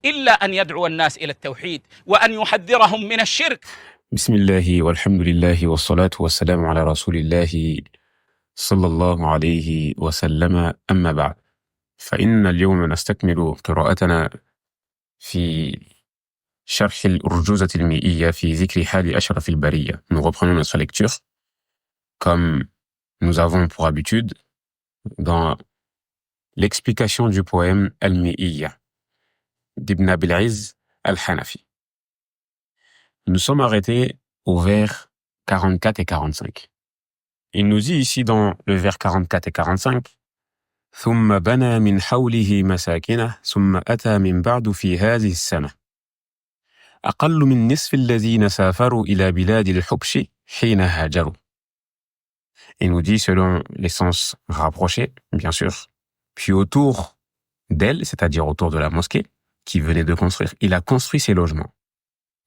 إلا أن يدعو الناس إلى التوحيد وأن يحذرهم من الشرك. بسم الله والحمد لله والصلاة والسلام على رسول الله صلى الله عليه وسلم، أما بعد، فإن اليوم نستكمل قراءتنا في شرح الأرجوزة المائية في ذكر حال أشرف البرية. Nous reprenons notre lecture comme nous avons pour habitude dans l'explication du poème Al-Mi'iyya d'Ibn Abil Izz Al-Hanafi. Nous sommes arrêtés au vers 44 et 45. Il nous dit ici dans le vers 44 et 45 ثم بنى من حوله مساكنه ثم أتى من بعد في هذه السنة أقل من نصف الذين سافروا إلى بلاد الحبش حين هاجروا. Il nous dit selon les sens rapprochés, bien sûr, puis autour d'elle, c'est-à-dire autour de la mosquée qu'il venait de construire, il a construit ses logements.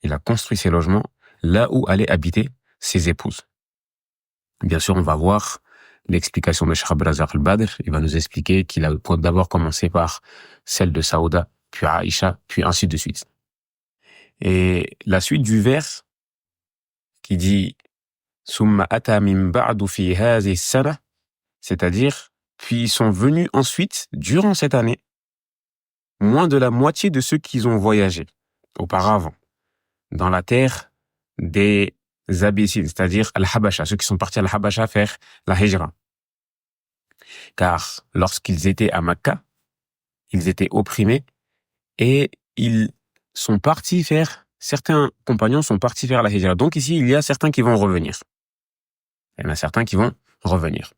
Il a construit ses logements là où allaient habiter ses épouses. Bien sûr, on va voir l'explication de Cheikh Abdrazak al-Badr. Il va nous expliquer qu'il a d'abord commencé par celle de Saouda, puis Aïcha, puis ainsi de suite. Et la suite du vers qui dit Summa ata min ba'du fi hazi sana, c'est-à-dire, puis ils sont venus ensuite, durant cette année, moins de la moitié de ceux qui ont voyagé auparavant dans la terre des Abyssines, c'est-à-dire Al-Habasha, ceux qui sont partis à Al-Habasha faire la Hijra. Car lorsqu'ils étaient à Makkah, ils étaient opprimés et ils sont partis faire, certains compagnons sont partis faire la Hijra. Donc ici, il y a certains qui vont revenir. Il y en a certains qui vont revenir.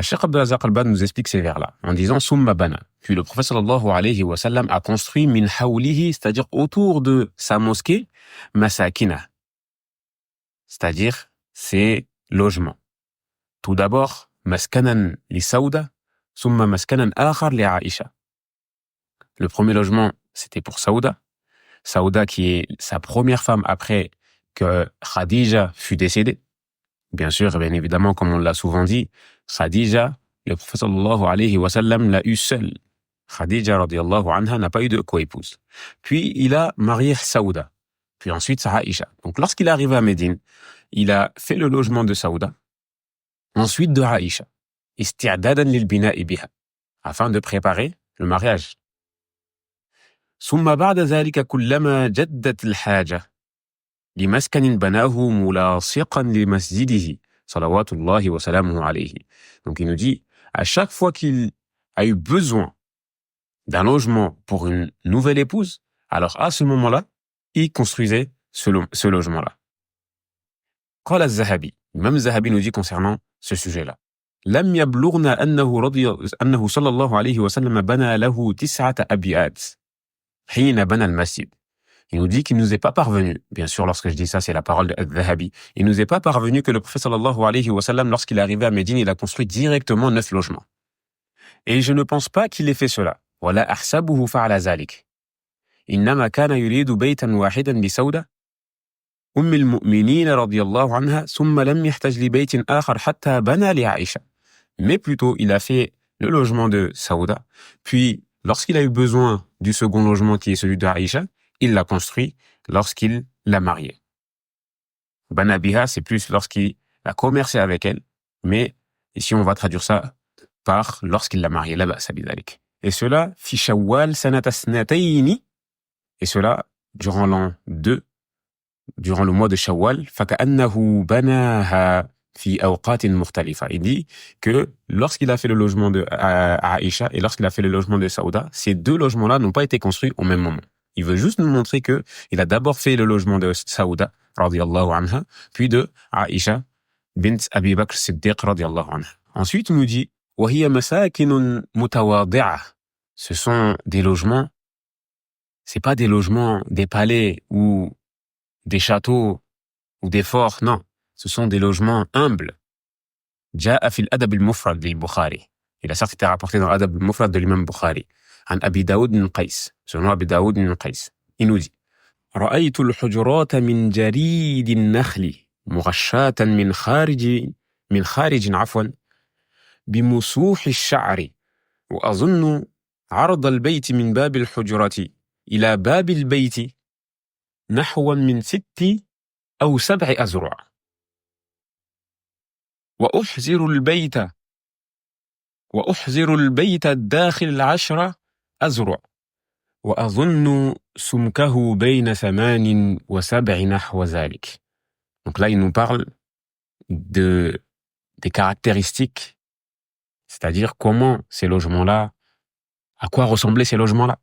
Cheikh Abdrazak al-Badr nous explique ces vers-là en disant Summa bana. Puis le prophète sallallahu alayhi wa sallam a construit min hawlihi, c'est-à-dire autour de sa mosquée, masakina, c'est-à-dire ses logements. Tout d'abord, maskanan li Saouda, summa maskanan akhar li Aïcha. Le premier logement, c'était pour Saouda. Saouda qui est sa première femme après que Khadija fut décédée. Bien sûr, bien évidemment, comme on l'a souvent dit, Khadija, le prophète sallallahu alayhi wa sallam l'a eu seul. Khadija radiyallahu anha n'a pas eu de coépouse. Puis il a marié Saouda. Puis ensuite Aïcha. Donc lorsqu'il est arrivé à Médine, il a fait le logement de Saouda, ensuite de Aïcha, isti'dadan lil bina'i biha, afin de préparer le mariage. ثم بعد ذلك كلما جدت الحاجة لمسكن بناه ملاصقا لمسجده صلوات الله وسلامه عليه. Donc il nous dit, à chaque fois qu'il a eu besoin d'un logement pour une nouvelle épouse, alors à ce moment-là, il construisait ce logement-là. قال الذهبي, même الذهبي nous dit concernant ce sujet-là, لم يبلغنا أنه صلى الله عليه وسلم بنى له 9 أبيات حين بنى المسجد. Il nous dit qu'il ne nous est pas parvenu, bien sûr lorsque je dis ça c'est la parole de Al-Dhahabi, il ne nous est pas parvenu que le prophète sallallahu alayhi wa sallam lorsqu'il est arrivé à Médine, il a construit directement 9 logements. Et je ne pense pas qu'il ait fait cela. ولا أحسبه فعل ذلك. إنما كان يريد بيتا واحدا لسودة أم المؤمنين رضي الله عنها ثم لم يحتاج لبيت آخر حتى بنى لعائشة. Mais plutôt il a fait le logement de Saouda, puis lorsqu'il a eu besoin du second logement qui est celui de Aïcha, il l'a construit lorsqu'il l'a mariée. Bana biha, c'est plus lorsqu'il a commercé avec elle, mais ici on va traduire ça par lorsqu'il l'a mariée, là-bas, sabidalik. Et cela, fi shawwal sanata snatayni, et cela, durant l'an 2, durant le mois de Shawwal, faka'annahu banaha fi awqatin mukhtalifa. Il dit que lorsqu'il a fait le logement de Aïcha et lorsqu'il a fait le logement de Saouda, ces deux logements-là n'ont pas été construits au même moment. Il veut juste nous montrer que il a d'abord fait le logement de Saouda, radiyallahu anha, puis de Aïcha, bint Abi Bakr Siddiq, radiyallahu anha. Ensuite, il nous dit, وَهِيَ مَسَاكِنٌ مُتَوَاضِعَةٌ. Ce sont des logements, c'est pas des logements, des palais ou des châteaux ou des forts, non. Ce sont des logements humbles. جاء في الأدب المفرد للبخاري. Il a certes été rapporté dans l'Adab al-Mufrad de l'imam Bukhari. عن أبي داود بن قيس. Selon أبي داود بن قيس. Il nous dit رأيت الحجرات من جريد النخل مغشاة من خارج عفوا بمسوح الشعر وأظن عرض البيت من باب الحجرة إلى باب البيت نحو من 6 أو 7 أذرع وأحزر البيت الداخل 10 أذرع وأظن سمكه بين 8 و7 نحو ذلك. Donc là, il nous parle des caractéristiques, c'est-à-dire comment ces logements-là, à quoi ressemblaient ces logements-là.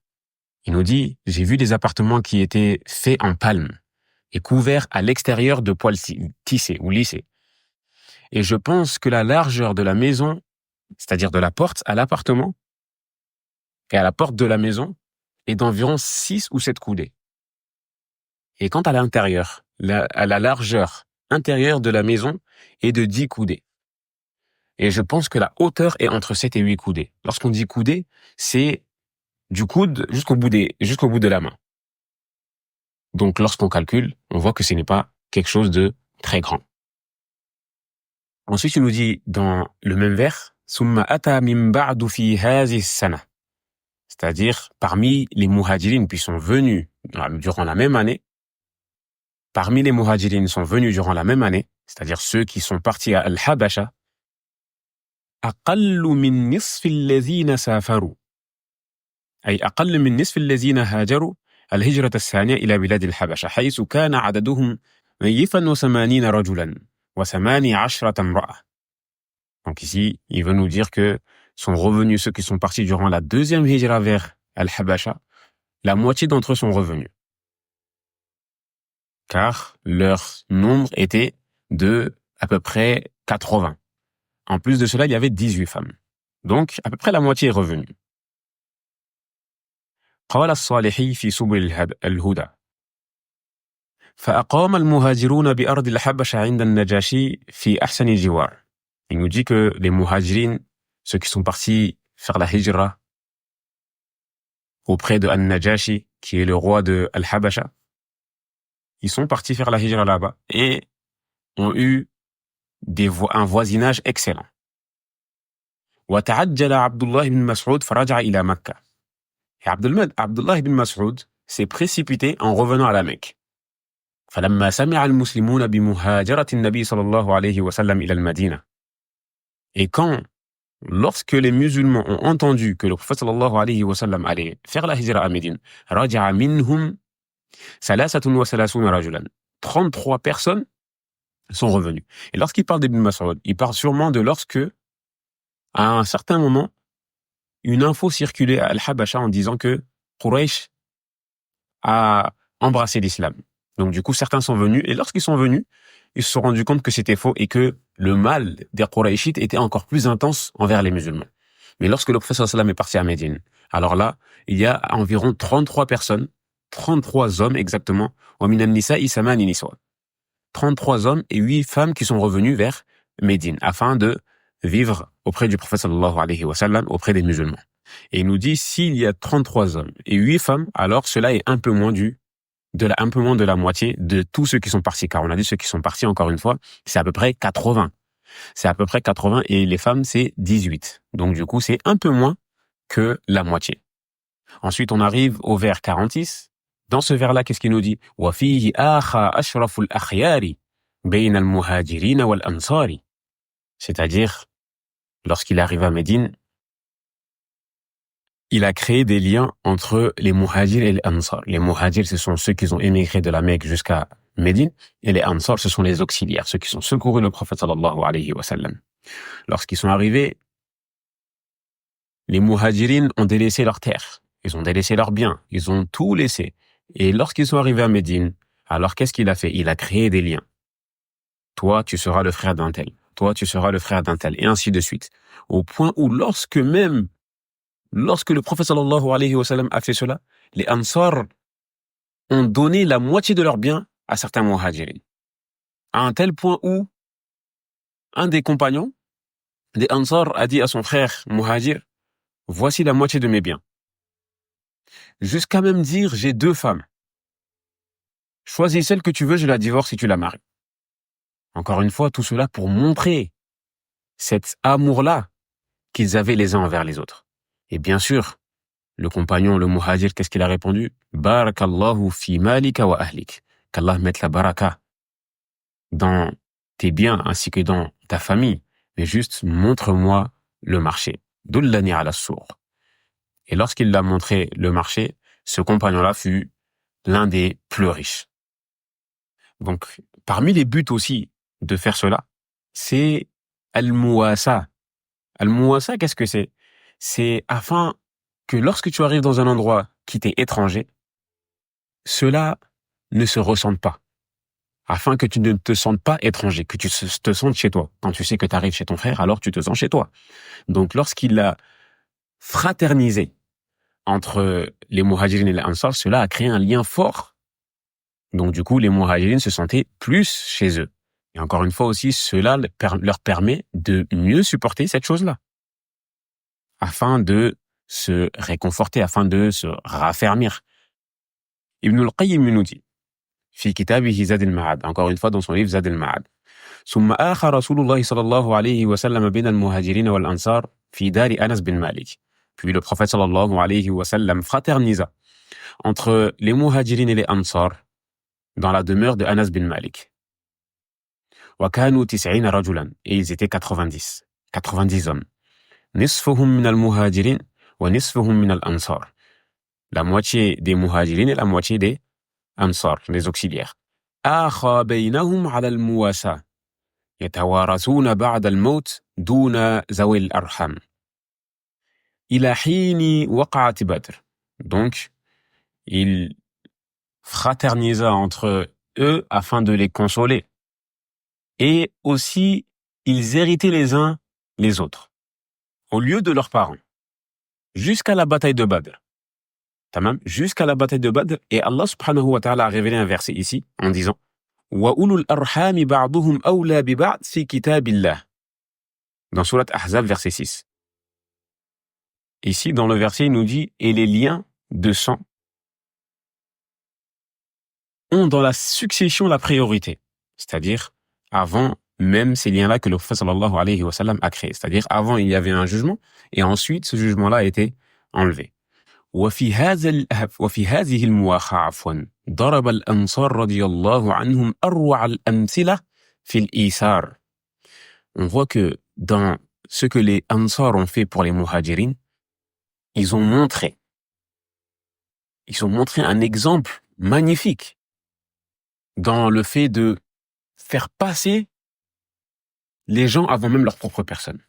Il nous dit, j'ai vu des appartements qui étaient faits en palme et couverts à l'extérieur de poils tissés ou lissés. Et je pense que la largeur de la maison, c'est-à-dire de la porte à l'appartement et à la porte de la maison, est d'environ 6 ou 7 coudées. Et quant à l'intérieur, à la largeur intérieure de la maison est de 10 coudées. Et je pense que la hauteur est entre 7 et 8 coudées. Lorsqu'on dit coudées, c'est du coude jusqu'au bout de la main. Donc lorsqu'on calcule, on voit que ce n'est pas quelque chose de très grand. Ensuite, il nous dit dans le même vers, Summa ata min ba'du fi hazi sana. C'est-à-dire, parmi les muhajirines qui sont venus durant la même année, c'est-à-dire ceux qui sont partis à Al-Habasha, أقل من نصف الذين سافروا أي أقل من نصف الذين هاجروا الهجرة الثانية إلى بلاد الحبشة حيث كان عددهم 180 رجلا و18 امرأة. Donc ici, il veut nous dire que sont revenus ceux qui sont partis durant la deuxième hijra vers Al-Habasha, la moitié d'entre eux sont revenus. Car leur nombre était de à peu près 80. En plus de cela, il y avait 18 femmes. Donc, à peu près la moitié est revenue. قال الصالحي في سبل الهدى فأقام المهاجرون بأرض الحبشة عند النجاشي في أحسن جوار. Il nous dit que les muhajirines, ceux qui sont partis faire la hijra auprès de An-Najashi, qui est le roi de Al-Habasha, ils sont partis faire la hijra là-bas et ont eu un voisinage excellent. وتعجل عبد الله بن مسعود فرجع إلى مكة. Et Abdullah ibn Mas'ud s'est précipité en revenant à la Mecque. فلما سمع المسلمون بمهاجرة النبي صلى الله عليه وسلم إلى المدينة. Et lorsque les musulmans ont entendu que le prophète sallallahu alayhi wa sallam allait faire la hijra à Médine, رجع منهم 33 رجلا. 33 personnes sont revenues. Et lorsqu'il parle d'Ibn Mas'ud, il parle sûrement de lorsque, à un certain moment, une info circulait à Al-Habasha en disant que Quraysh a embrassé l'islam. Donc du coup, certains sont venus, et lorsqu'ils sont venus, ils se sont rendus compte que c'était faux et que le mal des Qurayshites était encore plus intense envers les musulmans. Mais lorsque le prophète sallallahu alayhi wa sallam est parti à Médine, alors là, il y a environ 33 personnes, 33 hommes exactement, wa minan nisa'i samani niswa. 33 hommes et 8 femmes qui sont revenus vers Médine afin de vivre auprès du prophète sallallahu alayhi wa sallam, auprès des musulmans. Et il nous dit, s'il y a 33 hommes et 8 femmes, alors cela est un peu moins de la moitié de tous ceux qui sont partis. Car on a dit ceux qui sont partis, encore une fois, c'est à peu près 80. C'est à peu près 80 et les femmes, c'est 18. Donc du coup, c'est un peu moins que la moitié. Ensuite, on arrive au vers 46. Dans ce vers-là, qu'est-ce qu'il nous dit? وَفِيهِ آخَى أَشْرَفُ الْأَخْيَارِ بَيْنَ الْمُهَاجِرِينَ وَالْأَنصَارِ. C'est-à-dire, lorsqu'il arrive à Médine, il a créé des liens entre les muhajirs et les ansar. Les muhajirs, ce sont ceux qui ont émigré de la Mecque jusqu'à Médine, et les ansar, ce sont les auxiliaires, ceux qui ont secouru le prophète sallallahu alayhi wa sallam. Lorsqu'ils sont arrivés, les muhajirines ont délaissé leurs terres, ils ont délaissé leurs biens, ils ont tout laissé. Et lorsqu'ils sont arrivés à Médine, alors qu'est-ce qu'il a fait? Il a créé des liens. Toi, tu seras le frère d'un tel. Toi, tu seras le frère d'un tel. Et ainsi de suite. Au point où lorsque le prophète sallallahu alayhi wa sallam a fait cela, les ansar ont donné la moitié de leurs biens à certains muhajirines. À un tel point où un des compagnons des ansar a dit à son frère muhajir, voici la moitié de mes biens. Jusqu'à même dire, j'ai 2 femmes. Choisis celle que tu veux, je la divorce si tu la maries. Encore une fois, tout cela pour montrer cet amour-là qu'ils avaient les uns envers les autres. Et bien sûr, Le compagnon, le muhajir, qu'est-ce qu'il a répondu? Barakallahu fi malika wa ahlik. Qu'Allah mette la baraka dans tes biens ainsi que dans ta famille. Mais juste, montre-moi le marché. Dullani ala sour. Et lorsqu'il l'a montré le marché, ce compagnon-là fut l'un des plus riches. Donc, parmi les buts aussi de faire cela, c'est al-muwasa. Al-muwasa, qu'est-ce que c'est? C'est afin que lorsque tu arrives dans un endroit qui t'est étranger, cela ne se ressente pas. Afin que tu ne te sentes pas étranger, que tu te sentes chez toi. Quand tu sais que tu arrives chez ton frère, alors tu te sens chez toi. Donc, lorsqu'il a fraternisé entre les muhajirines et les ansar, cela a créé un lien fort. Donc, du coup, les muhajirines se sentaient plus chez eux. Et encore une fois aussi, cela leur permet de mieux supporter cette chose-là. Afin de se réconforter, afin de se raffermir. Ibn al-Qayyim nous dit, في كتابه زاد المعاد, encore une fois dans son livre زاد المعاد, ثم آخى رسول الله صلى الله عليه وسلم بين المهاجرين والأنصار في دار أنس بن مالك. Puis le prophète sallallahu alayhi wa sallam fraternisa entre les muhajirines et les ansar dans la demeure de Anas bin Malik. وكانوا 90 رجلا, et ils étaient 90 hommes. نصفهم من المهاجرين ونصفهم من الأنصار. La moitié des muhajirines et la moitié des ansar, les auxiliaires. آخى بينهم على المواساة يتوارثون بعد الموت دون ذوي الأرحام إلى حين وقعت بدر. Donc, il fraternisa entre eux afin de les consoler. Et aussi, ils héritaient les uns les autres, au lieu de leurs parents, jusqu'à la bataille de Badr. Tamam, jusqu'à la bataille de Badr, et Allah subhanahu wa ta'ala a révélé un verset ici, en disant وَأُولُو الْأَرْحَامِ بَعْضُهُمْ أَوْلَى بِبَعْضٍ فِي كِتَابِ اللَّهِ. Dans Surat Ahzab, verset 6. Ici, dans le verset, il nous dit « Et les liens de sang ont dans la succession la priorité. » C'est-à-dire, avant même ces liens-là que le prophète sallallahu alayhi wa sallam a créé. C'est-à-dire, avant, il y avait un jugement, et ensuite, ce jugement-là a été enlevé. وفي هذه المواخاة عفوا ضرب الأنصار رضي الله عنهم أروع الأمثلة في الإيثار. On voit que dans ce que les Ansar ont fait pour les Muhajirines, ils ont montré un exemple magnifique dans le fait de faire passer les gens avant même leur propre personne.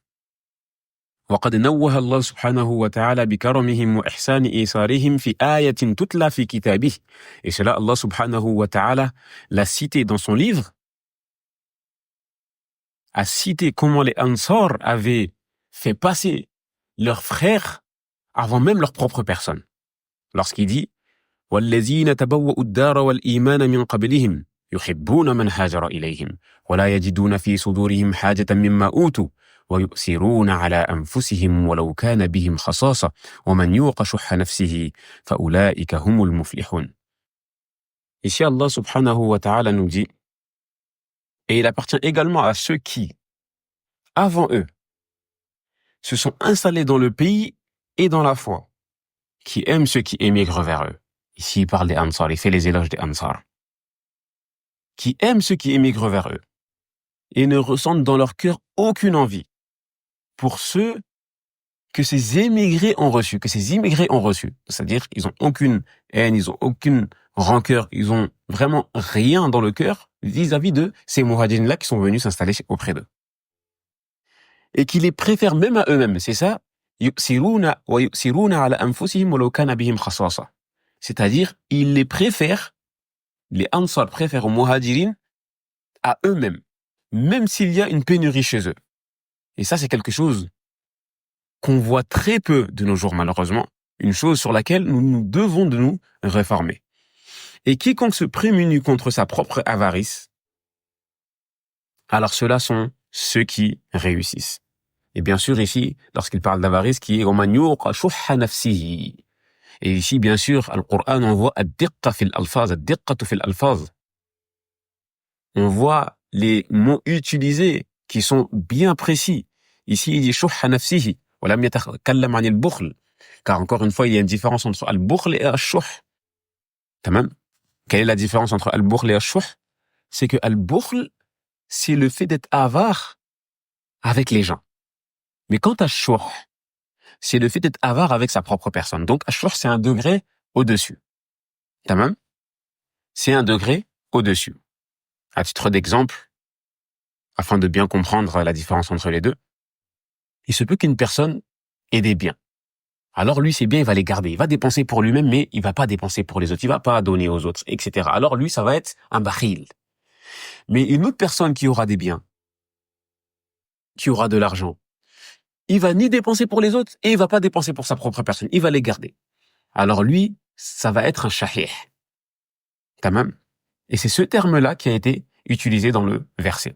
وقد نوه الله سبحانه وتعالى بكرمهم وإحسان إيثارهم في آية تتلى في كتابه. Et cela, Allah subhanahu wa ta'ala l'a cité dans son livre, a cité comment les Ansar avaient fait passer leurs frères avant même leur propre personne. Lorsqu'il dit والذين تبوأوا الدار والإيمان من قبلهم يحبون من هاجر إليهم ولا يجدون في صدورهم حاجة مما أوتوا ويؤثرون على أنفسهم ولو كان بهم خصاصة ومن يوق شح نفسه فأولئك هم المفلحون. Ici, Allah subhanahu wa ta'ala nous dit, et il appartient également à ceux qui, avant eux, se sont installés dans le pays et dans la foi, qui aiment ceux qui émigrent vers eux. Ici, il parle des Ansar, il fait les éloges des Ansar. Qui aiment ceux qui émigrent vers eux et ne ressentent dans leur cœur aucune envie pour ceux que ces immigrés ont reçus, C'est-à-dire, ils ont aucune haine, ils ont aucune rancœur, ils ont vraiment rien dans le cœur vis-à-vis de ces muhajirines-là qui sont venus s'installer auprès d'eux. Et qui les préfèrent même à eux-mêmes. C'est ça, يُؤْثِرُونَ عَلَى أَنفُسِهِمْ وَلَوْ كَانَ بِهِمْ خَصَاصَةٌ. C'est-à-dire, ils les préfèrent, les Ansar préfèrent aux muhajirines à eux-mêmes, même s'il y a une pénurie chez eux. Et ça, c'est quelque chose qu'on voit très peu de nos jours, malheureusement. Une chose sur laquelle nous devons de nous réformer. Et quiconque se prémunit contre sa propre avarice, alors ceux-là sont ceux qui réussissent. Et bien sûr, ici, lorsqu'il parle d'avarice, qui est وَمَنْ يُوقَ شُحَّ نَفْسِهِ. Et ici, bien sûr, le Coran, on voit الدقة في الألفاظ, الدقة في الألفاظ. On voit les mots utilisés qui sont bien précis. Ici, il dit شُحَّ نَفْسِهِ وَلَمْ يَتَكَلَّمْ عَنِ الْبُخْلِ. Car encore une fois, il y a une différence entre al-bukhl et al-shuh. Tamam. Quelle est la différence entre al-bukhl et al-shuh? C'est que al-bukhl, c'est le fait d'être avare avec les gens. Mais quant à al-shuh, c'est le fait d'être avare avec sa propre personne. Donc al-shuh, c'est un degré au-dessus. Tamam. C'est un degré au-dessus. À titre d'exemple, afin de bien comprendre la différence entre les deux, il se peut qu'une personne ait des biens. Alors lui, ses biens, il va les garder. Il va dépenser pour lui-même, mais il va pas dépenser pour les autres. Il va pas donner aux autres, etc. Alors lui, ça va être un bakhil. Mais une autre personne qui aura des biens, qui aura de l'argent, il va ni dépenser pour les autres et il va pas dépenser pour sa propre personne. Il va les garder. Alors lui, ça va être un shahih. Tamam. Et c'est ce terme-là qui a été utilisé dans le verset.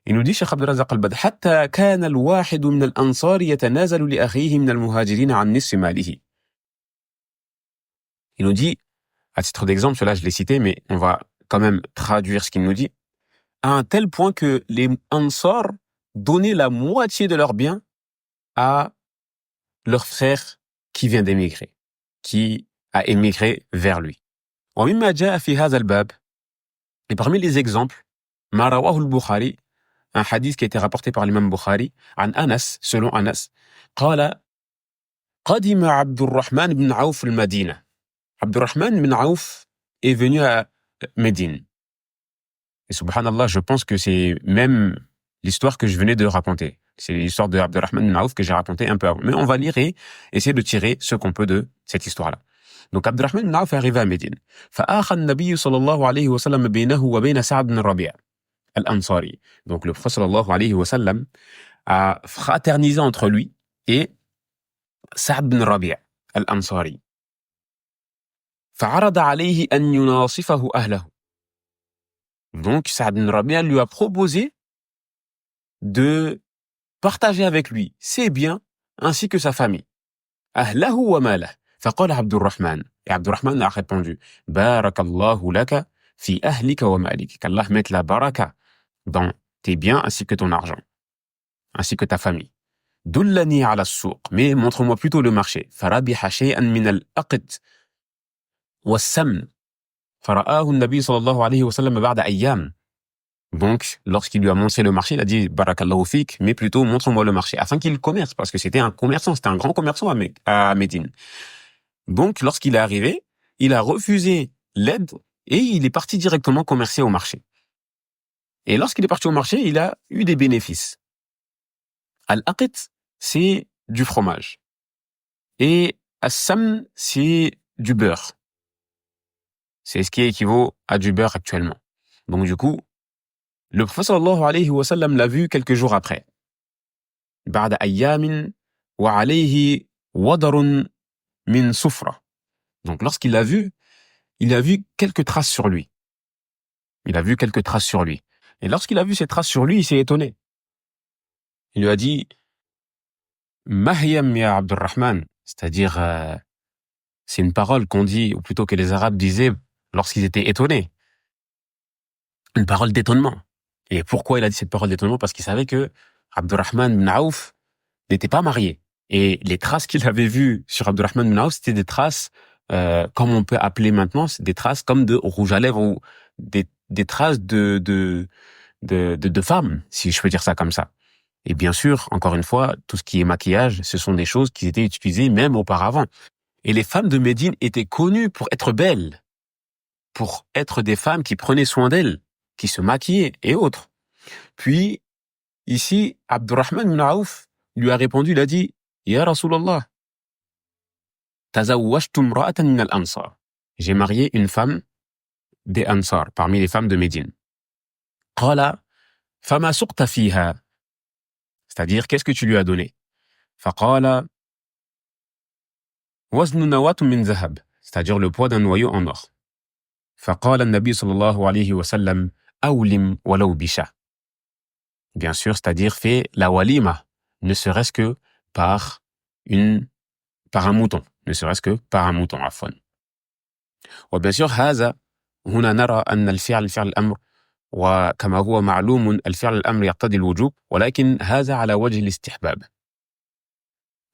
Il nous dit, Cheikh Abdul Razak al-Badr, حتى كان الواحد من الأنصار يتنازل لأخيه من المهاجرين عن نصف ماله. Il nous dit, à titre d'exemple, cela je l'ai cité, mais on va quand même traduire ce qu'il nous dit, à un tel point que les Ansar donnaient la moitié de leurs biens à leur frère qui vient d'émigrer, qui a émigré vers lui. ومما جاء في هذا الباب, et parmi les exemples, ما رواه البخاري, un hadith qui a été rapporté par l'imam Bukhari, عن أنس, selon Anas, قال قدم عبد الرحمن بن عوف المدينة. Abdurrahman bin Auf est venu à Médine. Et subhanallah, je pense que c'est même l'histoire que je venais de raconter. C'est l'histoire de Abdurrahman bin Auf que j'ai raconté un peu avant. Mais on va lire et essayer de tirer ce qu'on peut de cette histoire-là. Donc Abdurrahman bin Auf est arrivé à Médine. فآخى النبي صلى الله عليه وسلم بينه وبين سعد بن الربيع الأنصاري. Donc le prophète صلى الله عليه وسلم a fraternisé entre lui et Sa'd bin Rabi' al-Ansari. فعرض عليه أن يناصفه أهله. Donc Sa'd bin Rabi' lui a proposé de partager avec lui ses biens ainsi que sa famille. أهله وماله. فقال عبد الرحمن. Et Abdurrahman a répondu, بارك الله لك في أهلك ومالك. Qu'Allah mette la baraka dans tes biens ainsi que ton argent, ainsi que ta famille. دلني على السوق. Mais montre-moi plutôt le marché. فربح شيئا من الأقط والسمن. فرآه النبي صلى الله عليه وسلم بعد أيام. Donc, lorsqu'il lui a montré le marché, il a dit barakallahu fik, mais plutôt montre-moi le marché, afin qu'il commerce, parce que c'était un commerçant, c'était un grand commerçant à Médine. Donc, lorsqu'il est arrivé, il a refusé l'aide et il est parti directement commercer au marché. Et lorsqu'il est parti au marché, il a eu des bénéfices. Al-aqit, c'est du fromage. Et as-samn, c'est du beurre. C'est ce qui équivaut à du beurre actuellement. Donc, du coup, le prophète sallallahu alayhi wa sallam l'a vu quelques jours après. بعد أيام وعليه وضر من صفرة. Donc lorsqu'il l'a vu, il a vu quelques traces sur lui. Il a vu quelques traces sur lui. Et lorsqu'il a vu ces traces sur lui, il s'est étonné. Il lui a dit Mahyam ya Abdurrahman, c'est-à-dire c'est une parole qu'on dit, ou plutôt que les Arabes disaient lorsqu'ils étaient étonnés. Une parole d'étonnement. Et pourquoi il a dit cette parole d'étonnement? Parce qu'il savait que Abdurrahman bin Auf n'était pas marié. Et les traces qu'il avait vues sur Abdurrahman bin Auf, c'était des traces, comme on peut appeler maintenant, c'est des traces comme de rouge à lèvres ou des traces de femmes, si je peux dire ça comme ça. Et bien sûr, encore une fois, tout ce qui est maquillage, ce sont des choses qui étaient utilisées même auparavant. Et les femmes de Médine étaient connues pour être belles, pour être des femmes qui prenaient soin d'elles, qui se maquillaient et autres. Puis, ici, Abdurrahman bin Auf lui a répondu, il a dit, Ya Rasulallah, tazawwajtu imra'atan min al-Ansar. J'ai marié une femme des Ansar, parmi les femmes de Médine. Qala, fama suqta fiha. C'est-à-dire, qu'est-ce que tu lui as donné? Faqala, waznu nawatun min zahab. C'est-à-dire le poids d'un noyau en or. Faqala an-nabi sallallahu alayhi wa sallam, awlim walaw bisha. Bien sûr, c'est-à-dire fais la walima, ne serait-ce que par un mouton, ne serait-ce que par un mouton, afwan. وبيان sûr هذا هنا نرى أن الفعل فعل الأمر وكما هو معلوم الفعل الأمر يقتضي الوجوب ولكن هذا على وجه الاستحباب.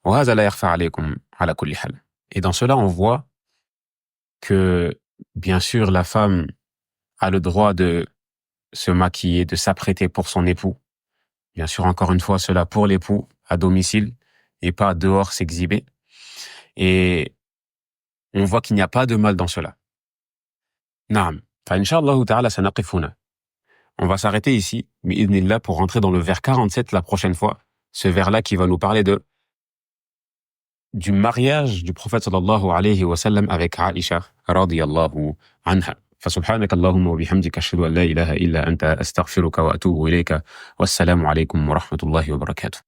وهذا لا يخفى عليكم على كل حال. Et dans cela, on voit que, bien sûr, la femme a le droit de se maquiller, de s'apprêter pour son époux. Bien sûr, encore une fois, cela pour l'époux, à domicile, et pas dehors s'exhiber. Et on voit qu'il n'y a pas de mal dans cela. Naam. Inch'Allah ta'ala sanaqif huna. On va s'arrêter ici, bi'idhnillah, pour rentrer dans le vers 47 la prochaine fois. Ce vers-là qui va nous parler du mariage du prophète sallallahu alayhi wa sallam avec Aïcha radiyallahu anha. فسبحانك اللهم وبحمدك أشهد أن لا إله إلا أنت أستغفرك وأتوب إليك والسلام عليكم ورحمة الله وبركاته.